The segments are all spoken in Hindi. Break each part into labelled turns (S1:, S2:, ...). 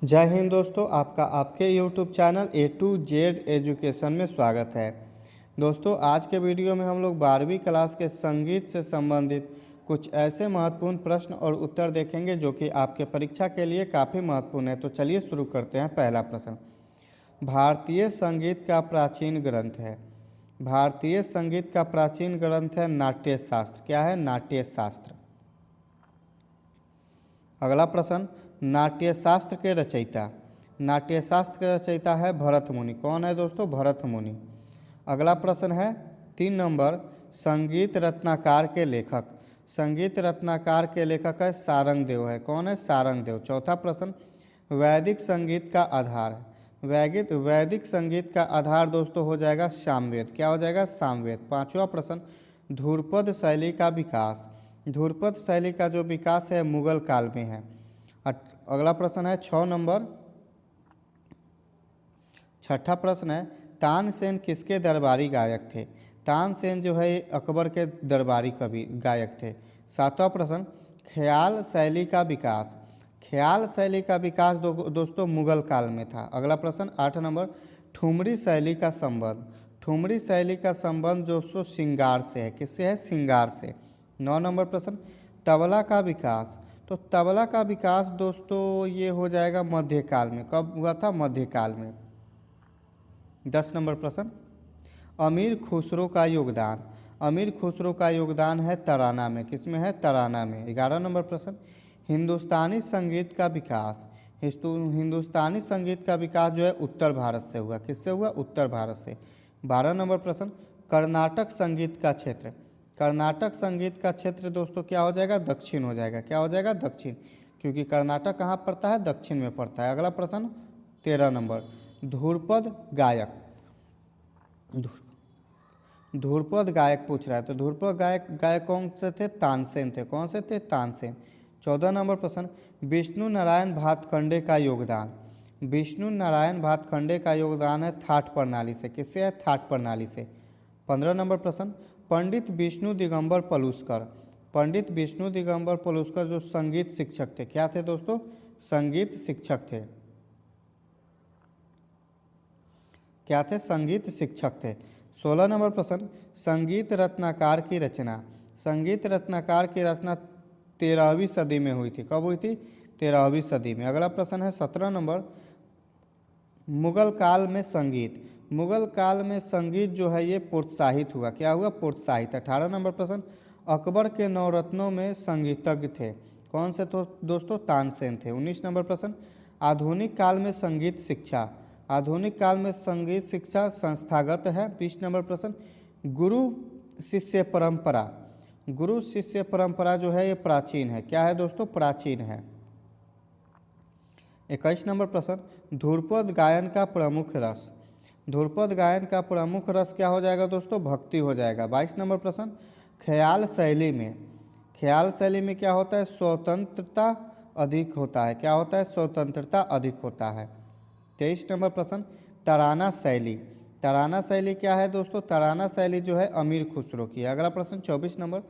S1: जय हिंद दोस्तों, आपका आपके YouTube channel A to Z education में स्वागत है। दोस्तों, आज के वीडियो में हम लोग 12वीं क्लास के संगीत से संबंधित कुछ ऐसे महत्वपूर्ण प्रश्न और उत्तर देखेंगे जो कि आपके परीक्षा के लिए काफ़ी महत्वपूर्ण है। तो चलिए शुरू करते हैं। पहला प्रश्न, भारतीय संगीत का प्राचीन ग्रंथ है। भारतीय संगीत का प्राचीन ग्रंथ है नाट्य शास्त्र। क्या है? नाट्य शास्त्र। अगला प्रश्न, नाट्यशास्त्र के रचयिता। नाट्यशास्त्र के रचयिता है भरत मुनि। कौन है दोस्तों? भरत मुनि। अगला प्रश्न है 3 नंबर, संगीत रत्नाकर के लेखक। संगीत रत्नाकर के लेखक है सारंगदेव है। कौन है? सारंगदेव। चौथा प्रश्न, वैदिक संगीत का आधार। वैदिक संगीत का आधार दोस्तों हो जाएगा सामवेद। क्या हो जाएगा? सामवेद। पांचवा प्रश्न, ध्रुपद शैली का विकास। ध्रुपद शैली का जो विकास है मुगल काल में है। अगला प्रश्न है 6 नंबर, छठा प्रश्न है तानसेन किसके दरबारी गायक थे। तानसेन जो है अकबर के दरबारी कवि गायक थे। सातवां प्रश्न, ख्याल शैली का विकास। ख्याल शैली का विकास दोस्तों मुगल काल में था। अगला प्रश्न 8 नंबर, ठुमरी शैली का संबंध। ठुमरी शैली का संबंध दोस्तों श्रृंगार से है। किससे है? श्रृंगार से। 9 नंबर प्रश्न, तबला का विकास। तो तबला का विकास दोस्तों ये हो जाएगा मध्यकाल में। कब हुआ था? मध्यकाल में। 10 नंबर प्रश्न, अमीर खुसरो का योगदान। अमीर खुसरो का योगदान है तराना में। किसमें है? तराना में। 11 नंबर प्रश्न, हिंदुस्तानी संगीत का विकास। हिंदुस्तानी संगीत का विकास जो है उत्तर भारत से हुआ। किससे हुआ? उत्तर भारत से। 12 नंबर प्रश्न, कर्नाटक संगीत का क्षेत्र। कर्नाटक संगीत का क्षेत्र दोस्तों क्या हो जाएगा? दक्षिण हो जाएगा। क्या हो जाएगा? दक्षिण, क्योंकि कर्नाटक कहाँ पड़ता है? दक्षिण में पड़ता है। अगला प्रश्न 13 नंबर, ध्रुपद गायक। ध्रुपद गायक पूछ रहा है, तो ध्रुपद गायक कौन से थे? तानसेन थे। कौन से थे? तानसेन। 14 नंबर प्रश्न, विष्णु नारायण भातखंडे का योगदान। विष्णु नारायण भातखंडे का योगदान है थाट प्रणाली से। किससे है? थाट प्रणाली से। 15 नंबर प्रश्न, पंडित विष्णु दिगंबर पलुस्कर। पंडित विष्णु दिगंबर पलुस्कर जो संगीत शिक्षक थे। क्या थे दोस्तों? संगीत शिक्षक थे। क्या थे? संगीत शिक्षक थे। 16 नंबर प्रश्न, संगीत रत्नाकर की रचना। संगीत रत्नाकर की रचना 13वीं सदी में हुई थी। कब हुई थी? 13वीं सदी में। अगला प्रश्न है 17 नंबर, मुगल काल में संगीत। मुगल काल में संगीत जो है ये प्रोत्साहित हुआ। क्या हुआ? प्रोत्साहित। 18 नंबर प्रश्न, अकबर के नवरत्नों में संगीतज्ञ थे। कौन से? तो दोस्तों तानसेन थे। 19 नंबर प्रश्न, आधुनिक काल में संगीत शिक्षा। आधुनिक काल में संगीत शिक्षा संस्थागत है। 20 नंबर प्रश्न, गुरु शिष्य परंपरा। गुरु शिष्य परंपरा जो है ये प्राचीन है। क्या है दोस्तों? प्राचीन है। 21 नंबर प्रश्न, ध्रुपद गायन का प्रमुख रस। ध्रुपद गायन का प्रमुख रस क्या हो जाएगा दोस्तों? भक्ति हो जाएगा। 22 नंबर प्रश्न, ख्याल शैली में। ख्याल शैली में क्या होता है? स्वतंत्रता अधिक होता है। क्या होता है? स्वतंत्रता अधिक होता है। 23 नंबर प्रश्न, तराना शैली। तराना शैली क्या है दोस्तों? तराना शैली जो है अमीर खुसरो की है। अगला प्रश्न 24 नंबर,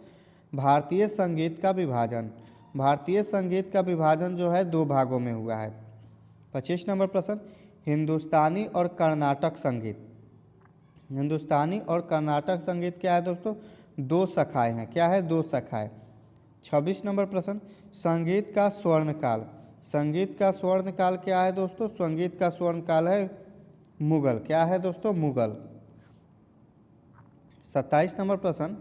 S1: भारतीय संगीत का विभाजन। भारतीय संगीत का विभाजन जो है 2 भागों में हुआ है। 25 नंबर प्रश्न, हिंदुस्तानी और कर्नाटक संगीत। हिंदुस्तानी और कर्नाटक संगीत क्या है दोस्तों? 2 शाखाएं हैं। क्या है? 2 शाखाएं। 26 नंबर प्रश्न, संगीत का स्वर्णकाल। संगीत का स्वर्णकाल क्या है दोस्तों? संगीत का स्वर्णकाल है मुगल। क्या है दोस्तों? मुगल। 27 नंबर प्रश्न,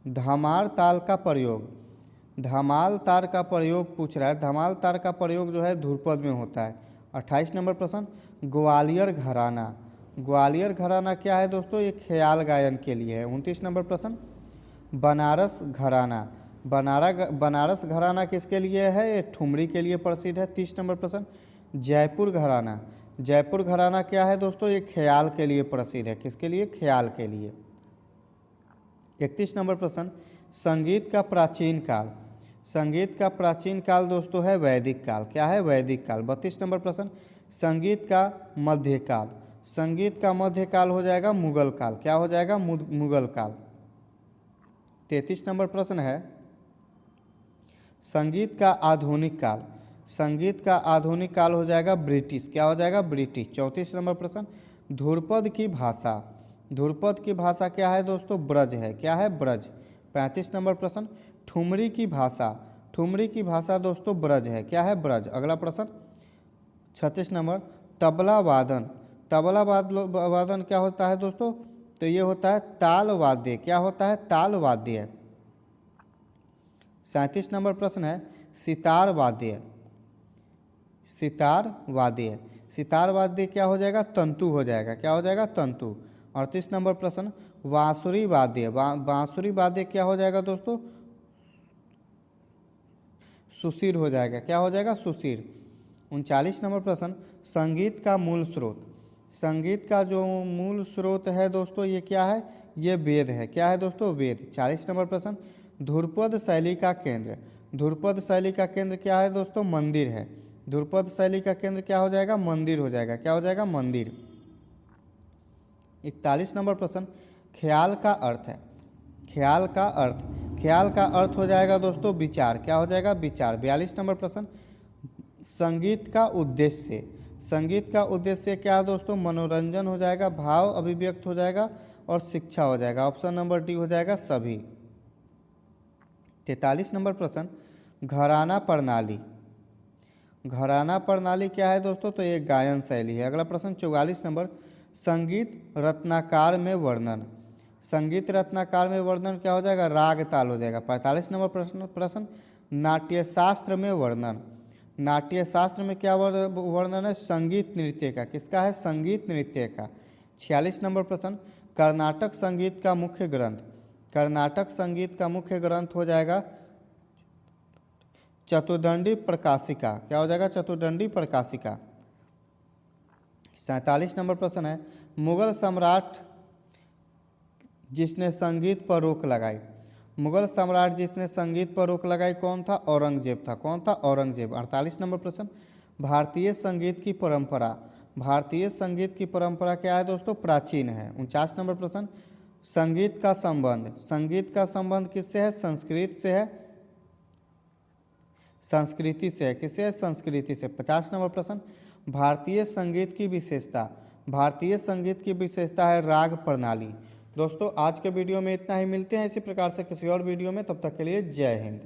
S1: धमार ताल का प्रयोग। धमाल तार का प्रयोग पूछ रहा है। धमाल तार का प्रयोग जो है ध्रुपद में होता है। 28 नंबर प्रश्न, ग्वालियर घराना। ग्वालियर घराना क्या है दोस्तों? ये ख्याल गायन के लिए है। 29 नंबर प्रश्न, बनारस घराना। बनारस घराना किसके लिए है? ये ठुमरी के लिए प्रसिद्ध है। 30 नंबर प्रश्न, जयपुर घराना। जयपुर घराना क्या है दोस्तों? ये ख्याल के लिए प्रसिद्ध है। किसके लिए? ख्याल के लिए। 31 नंबर प्रश्न, संगीत का प्राचीन काल। संगीत का प्राचीन काल दोस्तों है वैदिक काल। क्या है? वैदिक काल। 32 नंबर प्रश्न, संगीत का मध्यकाल। संगीत का मध्यकाल हो जाएगा मुगल काल। क्या हो जाएगा? मुगल काल। 33 नंबर प्रश्न है, संगीत का आधुनिक काल। संगीत का आधुनिक काल हो जाएगा ब्रिटिश। क्या हो जाएगा? ब्रिटिश। 34 नंबर प्रश्न, ध्रुपद की भाषा। ध्रुपद की भाषा क्या है दोस्तों? ब्रज है। क्या है? ब्रज। 35 नंबर प्रश्न, ठुमरी की भाषा। ठुमरी की भाषा दोस्तों ब्रज है। क्या है? ब्रज। अगला प्रश्न 36 नंबर, तबला वादन। तबला वादन क्या होता है दोस्तों? तो ये होता है ताल वाद्य। क्या होता है? ताल वाद्य। 37 नंबर प्रश्न है, सितार वाद्य। सितार वाद्य। सितार वाद्य क्या हो जाएगा? तंतु हो जाएगा। क्या हो जाएगा? तंतु। 38 नंबर प्रश्न, बांसुरी वाद्य। बांसुरी वाद्य क्या हो जाएगा दोस्तों? सुशिर हो जाएगा। क्या हो जाएगा? सुशिर। 39 नंबर प्रश्न, संगीत का मूल स्रोत। संगीत का जो मूल स्रोत है दोस्तों ये क्या है? ये वेद है। क्या है दोस्तों? वेद। 40 नंबर प्रश्न, ध्रुपद शैली का केंद्र। ध्रुपद शैली का केंद्र क्या है दोस्तों? मंदिर है। ध्रुपद शैली का केंद्र क्या हो जाएगा? मंदिर हो जाएगा। क्या हो जाएगा? मंदिर। 41 नंबर प्रश्न, ख्याल का अर्थ है। ख्याल का अर्थ। ख्याल का अर्थ हो जाएगा दोस्तों विचार। क्या हो जाएगा? विचार। 42 नंबर प्रश्न, संगीत का उद्देश्य। संगीत का उद्देश्य क्या है दोस्तों? मनोरंजन हो जाएगा, भाव अभिव्यक्त हो जाएगा और शिक्षा हो जाएगा। ऑप्शन नंबर डी हो जाएगा सभी। 43 नंबर प्रश्न, घराना प्रणाली। घराना प्रणाली क्या है दोस्तों? तो ये गायन शैली है। अगला प्रश्न 44 नंबर, संगीत रत्नाकार में वर्णन। संगीत रत्नाकार में वर्णन क्या हो जाएगा? राग ताल हो जाएगा। 45 नंबर प्रश्न, नाट्यशास्त्र में वर्णन। नाट्यशास्त्र में क्या वर्णन है? संगीत नृत्य का। किसका है? संगीत नृत्य का। 46 नंबर प्रश्न, कर्नाटक संगीत का मुख्य ग्रंथ। कर्नाटक संगीत का मुख्य ग्रंथ हो जाएगा चतुर्दंडी प्रकाशिका। क्या हो जाएगा? चतुर्दंडी प्रकाशिका। 47 नंबर प्रश्न है, मुगल सम्राट जिसने संगीत पर रोक लगाई। मुगल सम्राट जिसने संगीत पर रोक लगाई कौन था? औरंगजेब था। कौन था? औरंगजेब। 48 नंबर प्रश्न, भारतीय संगीत की परंपरा। भारतीय संगीत की परंपरा क्या है दोस्तों? प्राचीन है। 49 नंबर प्रश्न, संगीत का संबंध। संगीत का संबंध किससे है? संस्कृत से है। संस्कृति से है। किससे है? संस्कृति से। 50 नंबर प्रश्न, भारतीय संगीत की विशेषता। भारतीय संगीत की विशेषता है राग प्रणाली। दोस्तों आज के वीडियो में इतना ही। मिलते हैं इसी प्रकार से किसी और वीडियो में। तब तक के लिए जय हिंद।